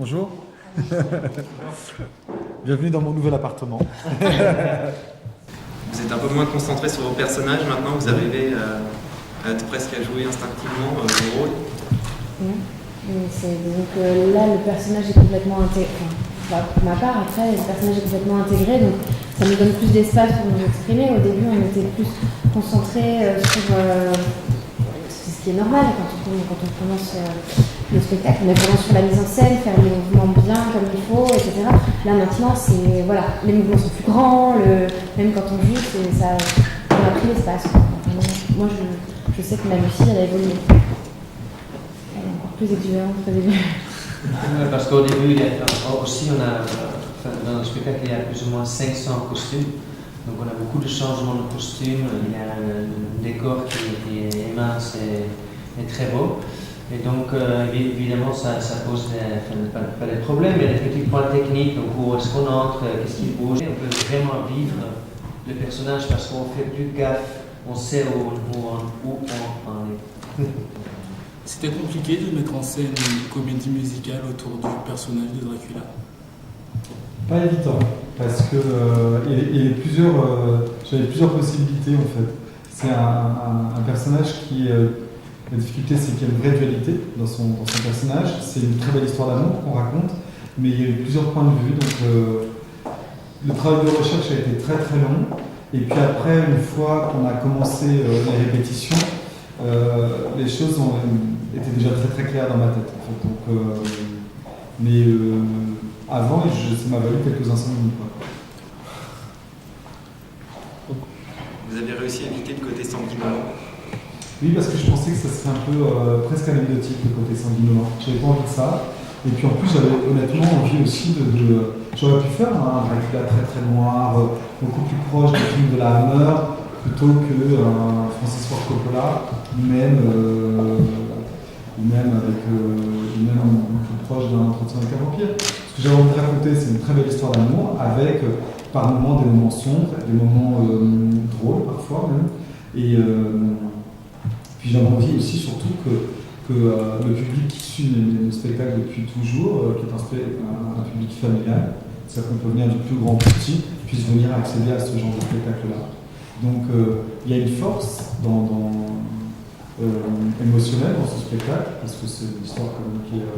bonjour. Bienvenue dans mon nouvel appartement. Vous êtes un peu moins concentré sur vos personnages maintenant, vous arrivez presque à jouer instinctivement vos rôles. Donc là, le personnage est complètement intégré. Enfin, pour ma part, après, le personnage est complètement intégré, donc ça nous donne plus d'espace pour nous exprimer. Au début, on était plus concentré sur ce qui est normal quand on commence le spectacle. On est vraiment sur la mise en scène, faire les mouvements bien comme il faut, etc. Là, maintenant, c'est voilà, les mouvements sont plus grands, même quand on joue, on a pris l'espace. Moi, je sais que ma Lucie, elle a évolué. Elle est encore plus exigeante qu'au début. Parce qu'au début, aussi, dans le spectacle, il y a plus ou moins 500 costumes. Donc on a beaucoup de changements de costumes. Il y a un décor qui est immense et très beau. Et donc, évidemment, ça pose pas des problèmes, mais des petits points techniques. Donc, où est-ce qu'on entre, qu'est-ce qui bouge. On peut vraiment vivre le personnage parce qu'on fait plus gaffe. On sait où on est. C'était compliqué de mettre en scène une comédie musicale autour du personnage de Dracula. Pas évident, parce que j'avais plusieurs possibilités en fait. C'est un personnage qui, la difficulté c'est qu'il y a une vraie dualité dans son personnage. C'est une très belle histoire d'amour qu'on raconte, mais il y a eu plusieurs points de vue. Donc le travail de recherche a été très très long. Et puis après, une fois qu'on a commencé les répétitions, les choses étaient déjà très très claires dans ma tête. En fait. Donc, avant, ça m'a valu quelques insomnies. Vous avez réussi à éviter le côté sanguinolent? Oui, parce que je pensais que ça serait un peu presque anecdotique le côté sanguinolent. J'avais pas envie de ça. Et puis en plus, j'avais honnêtement envie aussi j'aurais pu faire un Dracula très très noir, beaucoup plus proche des films de la Hammer, plutôt que Francis Ford Coppola, même plus proche d'un Entretien avec un vampire. Ce que j'avais envie de raconter, c'est une très belle histoire d'amour, avec par moments des moments sombres, des moments drôles parfois même. Et puis j'avais envie aussi surtout que le public qui suit le spectacle depuis toujours, qui est un public familial, c'est-à-dire qu'on peut venir du plus grand au plus petit, puisse venir accéder à ce genre de spectacle-là. Donc il y a une force émotionnelle dans ce spectacle, parce que c'est une histoire qui est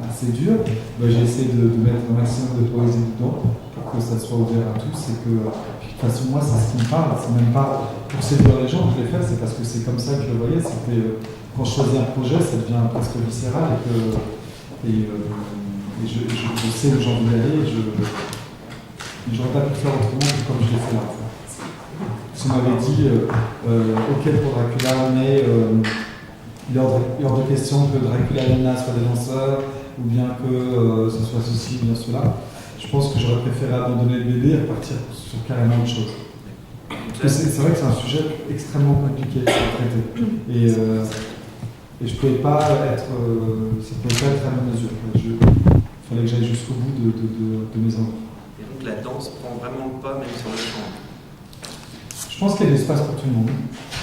assez dure. J'ai essayé de mettre un maximum de poésie dedans pour que ça soit ouvert à tous. Et que, de toute façon, moi, c'est ce qui me parle. C'est même pas pour séduire les gens que je l'ai fait, c'est parce que c'est comme ça que je le voyais. C'était quand je choisis un projet, ça devient presque viscéral et je sais où j'ai envie d'aller. J'aurais pas pu faire autrement que comme je l'ai fait là. Si on m'avait dit, ok pour Dracula, mais il est hors de question que Dracula et Lena soient des danseurs, ou bien que ce soit ceci, ou bien cela, je pense que j'aurais préféré abandonner le bébé et repartir sur carrément autre chose. C'est vrai que c'est un sujet extrêmement compliqué à traiter. Et je ne pouvais pas être, ça ne pouvait pas être à ma mesure. Il fallait que j'aille jusqu'au bout de mes envies. Et donc la danse prend vraiment le pas, même sur le chant? Je pense qu'il y a de l'espace pour tout le monde.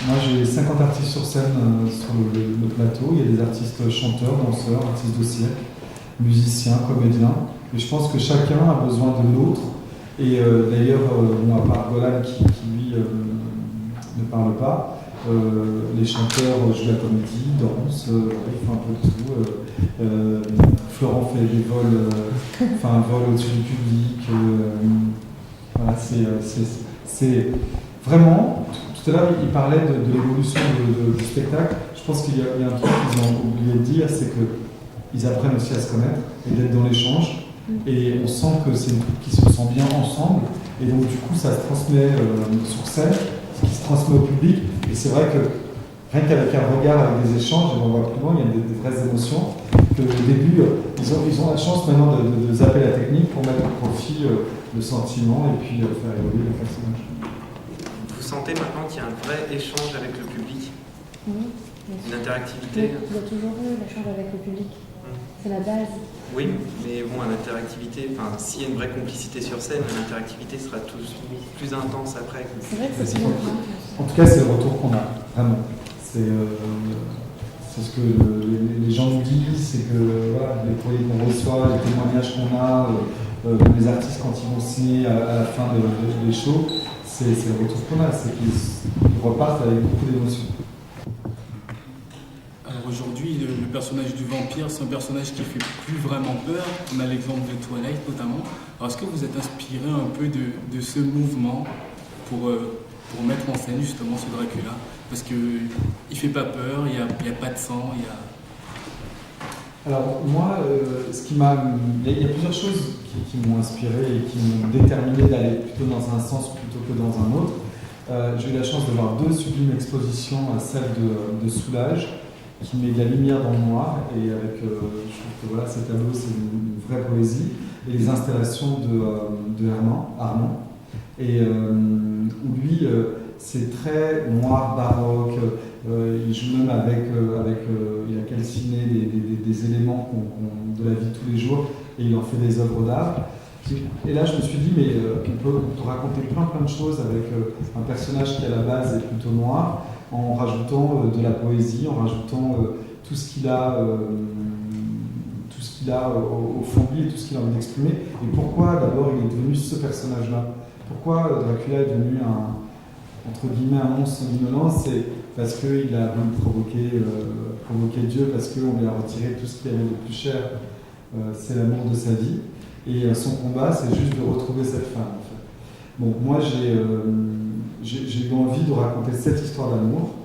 Moi, j'ai 50 artistes sur scène sur le plateau. Il y a des artistes chanteurs, danseurs, artistes de cirque, musiciens, comédiens. Et je pense que chacun a besoin de l'autre. Et d'ailleurs, à part Golan qui lui, ne parle pas, les chanteurs jouent la comédie, dansent, ils font un peu de tout. Florent fait des vols, un vol au-dessus du public. Voilà, c'est vraiment, tout à l'heure il parlait de l'évolution du spectacle. Je pense qu'il y a un truc qu'ils ont oublié de dire, c'est qu'ils apprennent aussi à se connaître et d'être dans l'échange. Et on sent que c'est une troupe qui se sent bien ensemble. Et donc du coup ça se transmet sur scène, ce qui se transmet au public. Et c'est vrai que rien qu'avec un regard, avec des échanges, et on voit plus loin, il y a des vraies émotions. Que au début, ils ont la chance maintenant de zapper la technique pour mettre au profit le sentiment et puis faire évoluer le personnage. Vous sentez maintenant qu'il y a un vrai échange avec le public? Oui, une interactivité? Il y a toujours eu l'échange avec le public. C'est la base. Oui, mais bon, l'interactivité, s'il y a une vraie complicité sur scène, l'interactivité sera plus intense après. C'est vrai que c'est plus intense. En tout cas, c'est le retour qu'on a, vraiment. C'est c'est ce que les gens nous disent, c'est que voilà, les courriers qu'on reçoit, les témoignages qu'on a, les artistes quand ils vont signer à la fin des shows, c'est le retour qu'on a, c'est qu'ils repartent avec beaucoup d'émotions. Alors aujourd'hui, le personnage du vampire, c'est un personnage qui fait plus vraiment peur. On a l'exemple de Twilight notamment. Alors est-ce que vous êtes inspiré un peu de ce mouvement pour mettre en scène justement ce Dracula? Parce qu'il ne fait pas peur, il n'y a pas de sang, il y a... Alors moi, il y a plusieurs choses qui m'ont inspiré et qui m'ont déterminé d'aller plutôt dans un sens plutôt que dans un autre. J'ai eu la chance de voir 2 sublimes expositions, celle de Soulage, qui met de la lumière dans le noir, et avec, je trouve que voilà, ces tableaux, c'est une vraie poésie, et les installations de Armand, et où lui, c'est très noir, baroque, il joue même avec il a calciné des éléments de la vie de tous les jours, et il en fait des œuvres d'art. Et là, je me suis dit, mais on peut raconter plein de choses avec un personnage qui à la base est plutôt noir, en rajoutant de la poésie, en rajoutant tout ce qu'il a au fond de lui et tout ce qu'il a envie d'exprimer. Et pourquoi d'abord il est devenu ce personnage-là? Pourquoi Dracula est devenu entre guillemets un monstre sanguinolent? C'est parce qu'il a voulu provoquer Dieu, parce qu'on lui a retiré tout ce qu'il avait de plus cher, c'est l'amour de sa vie. Et son combat, c'est juste de retrouver cette femme. En fait. Bon, moi, j'ai eu envie de raconter cette histoire d'amour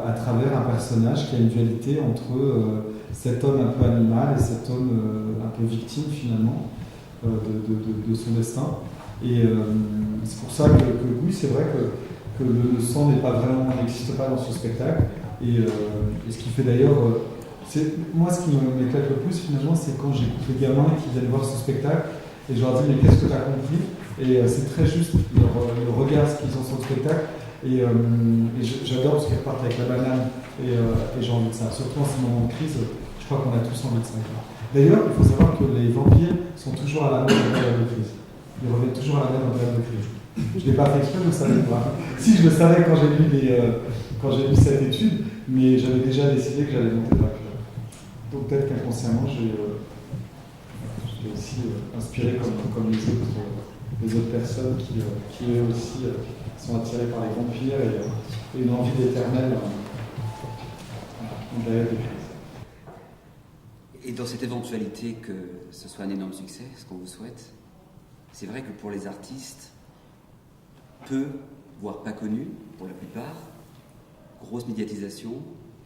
à travers un personnage qui a une dualité entre cet homme un peu animal et cet homme un peu victime, finalement, de son destin. Et c'est pour ça que oui, c'est vrai que le sang n'existe pas dans ce spectacle. Et ce qui fait d'ailleurs... moi, ce qui m'éclate le plus, finalement, c'est quand j'écoute les gamins qui viennent voir ce spectacle et je leur dis, mais qu'est-ce que tu as compris? Et c'est très juste le regard qu'ils ont sur le spectacle. Et j'adore parce qu'ils repartent avec la banane et j'ai envie de ça. Surtout en ce moment de crise, je crois qu'on a tous envie de ça. D'ailleurs, il faut savoir que les vampires sont toujours à la mode en période de crise. Ils reviennent toujours à la mode en période de crise. Je ne l'ai pas fait exprès, je ne le savais pas. Si, je le savais quand j'ai lu cette étude, mais j'avais déjà décidé que j'allais monter Dracula. Donc peut-être qu'inconsciemment, j'ai aussi inspiré comme les autres personnes qui eux aussi sont attirées par les vampires et une envie d'éternel en période de crise. Et dans cette éventualité que ce soit un énorme succès, ce qu'on vous souhaite, c'est vrai que pour les artistes, peu, voire pas connus pour la plupart, grosse médiatisation,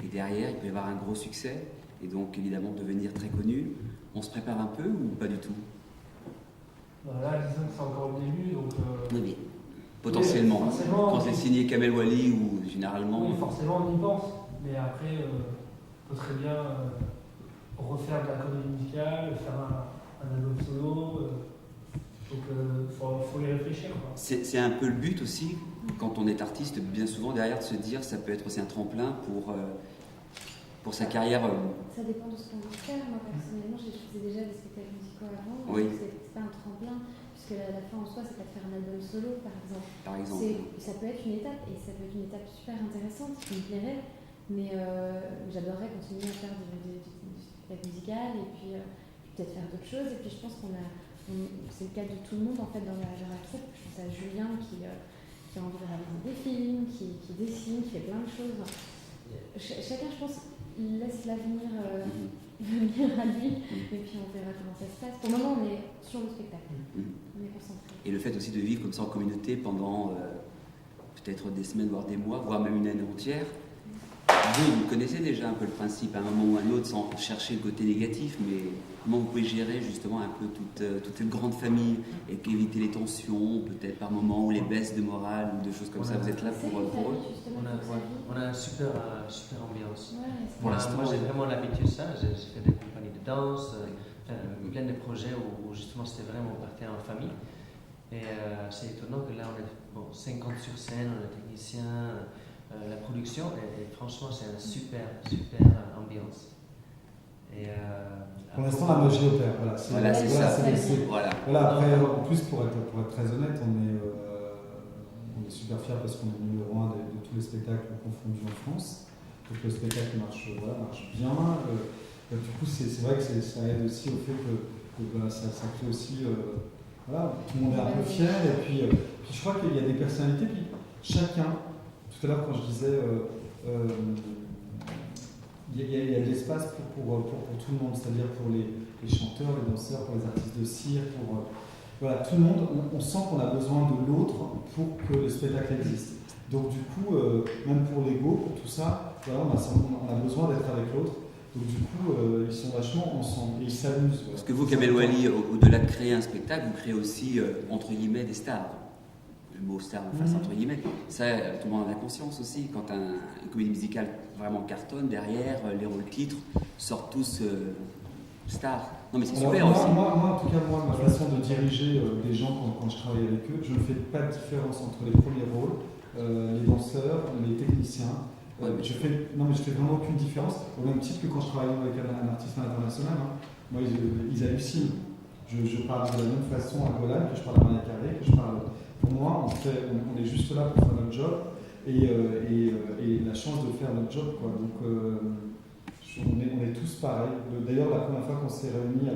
et derrière il peut y avoir un gros succès, et donc évidemment devenir très connu. On se prépare un peu ou pas du tout? Là, disons que c'est encore le début, donc... Oui, mais potentiellement, oui, quand c'est signé Kamel Wally ou généralement... Oui, forcément on y pense, mais après, on peut très bien refaire de la comédie musicale, faire un album solo, donc faut y réfléchir. C'est un peu le but aussi, quand on est artiste, bien souvent derrière de se dire ça peut être aussi un tremplin pour sa carrière. Ça dépend de ce qu'on veut faire. Moi personnellement, je faisais déjà des spectacles musicaux avant, Oui. C'est pas un tremplin, puisque la fin en soi, c'est pas de faire un album solo par exemple. Par exemple. Ça peut être une étape, et ça peut être une étape super intéressante qui me plairait, mais j'adorerais continuer à faire du spectacle musical et puis peut-être faire d'autres choses. Et puis je pense c'est le cas de tout le monde en fait dans la troupe. Je pense à Julien qui a envie de réaliser des films, qui dessine, qui fait plein de choses. Chacun, je pense, il laisse l'avenir venir à lui, et puis on verra comment ça se passe. Pour le moment, on est sur le spectacle, on est concentré. Et le fait aussi de vivre comme ça en communauté pendant peut-être des semaines, voire des mois, voire même une année entière. Vous connaissez déjà un peu le principe à un moment ou à un autre, sans chercher le côté négatif, mais comment vous pouvez gérer justement un peu toute cette grande famille et éviter les tensions, peut-être par moments, ou les baisses de morale ou des choses comme ça. Vous êtes là pour eux. On a une super ambiance. Ouais, pour l'instant, moi j'ai vraiment l'habitude de ça. J'ai fait des compagnies de danse, plein de projets où justement c'était vraiment partir en famille. Et c'est étonnant que là on est 50 sur scène, on est technicien. La production, et franchement, c'est une super ambiance. Et, pour l'instant, la magie opère. Voilà, c'est ça. Voilà, après, en plus, pour être très honnête, on est super fiers parce qu'on est numéro 1 de tous les spectacles confondus en France. pour que le spectacle marche bien. Du coup, c'est vrai que ça aide aussi au fait que ça crée aussi. Voilà, tout le monde est un peu fier. Et puis je crois qu'il y a des personnalités, puis chacun, tout à l'heure quand je disais, il y a de l'espace pour tout le monde, c'est-à-dire pour les chanteurs, les danseurs, pour les artistes de cirque, voilà, tout le monde, on sent qu'on a besoin de l'autre pour que le spectacle existe. Donc du coup, même pour l'ego, pour tout ça, voilà, on a besoin d'être avec l'autre. Donc du coup, ils sont vachement ensemble et ils s'amusent. Parce que vous, Kamel Ouali, au-delà de créer un spectacle, vous créez aussi, entre guillemets, des stars. Le mot star en face, entre guillemets. Ça, tout le monde en a conscience aussi. Quand une comédie musicale vraiment cartonne, derrière, les rôles titres sortent tous stars. Non mais c'est super aussi. Moi, en tout cas, ma façon de diriger des gens quand je travaille avec eux, je ne fais pas de différence entre les premiers rôles, les danseurs, les techniciens. Je fais vraiment aucune différence. Au même titre que quand je travaille avec un artiste international, moi ils hallucinent. Je parle de la même façon à Golan que je parle à Maria Carré, que je parle. Pour moi, on est juste là pour faire notre job et la chance de faire notre job, quoi. Donc on est tous pareils. D'ailleurs, la première fois qu'on s'est réunis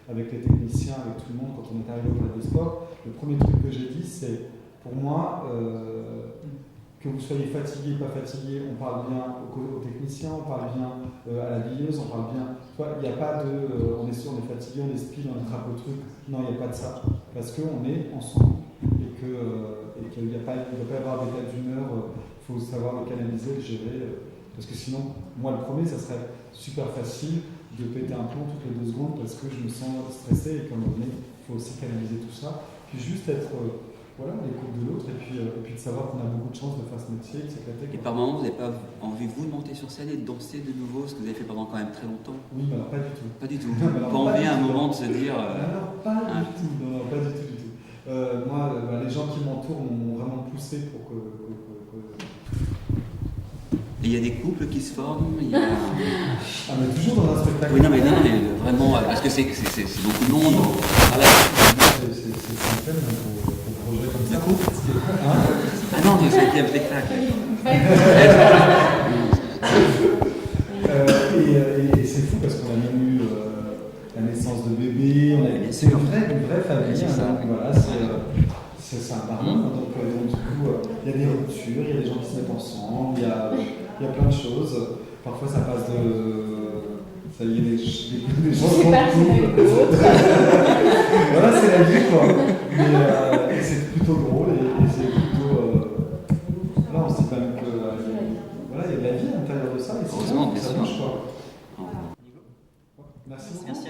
avec les techniciens, avec tout le monde, quand on est arrivé au Palais des Sports, le premier truc que j'ai dit, c'est pour moi. Que vous soyez fatigué, pas fatigué, on parle bien aux techniciens, on parle bien à la billeuse, on parle bien. Il n'y a pas de on est sûr, on est fatigué, on est speed, on attrape le truc. Non, il n'y a pas de ça. Parce qu'on est ensemble et qu'il ne doit pas y avoir d'état d'humeur. Il faut savoir le canaliser, le gérer. Parce que sinon, moi le premier, ça serait super facile de péter un plomb toutes les 2 secondes parce que je me sens stressé et qu'à un moment donné, il faut aussi canaliser tout ça. Puis juste être. Voilà, l'écoute de l'autre et puis de savoir qu'on a beaucoup de chance de faire ce métier, de s'éclater. Et par moments, vous n'avez pas envie, vous, de monter sur scène et de danser de nouveau, ce que vous avez fait pendant quand même très longtemps? Oui, mais alors pas du tout. Pas du tout. Pas envie à un moment de se dire. Alors pas du tout, non, pas du tout. Moi, les gens qui m'entourent m'ont vraiment poussé pour que. Et il y a des couples qui se forment, il y a... Ah, mais toujours dans un spectacle. Oui, non, mais vraiment, parce que c'est beaucoup de monde. Voilà. C'est un thème pour projet comme ça. Ah non, c'est un spectacle. Et c'est fou parce qu'on a même eu la naissance de bébé, c'est une vraie famille. Voilà, c'est un barman. Donc du coup, il y a des ruptures, il y a des gens qui se mettent ensemble, il y a plein de choses. Parfois ça passe ça y est, des gens sont voilà, c'est la vie, quoi. Mais c'est plutôt drôle et c'est plutôt. Là, on se dit quand même que voilà, il y a de la vie à l'intérieur de ça et c'est ça bouge, quoi. Merci. Merci.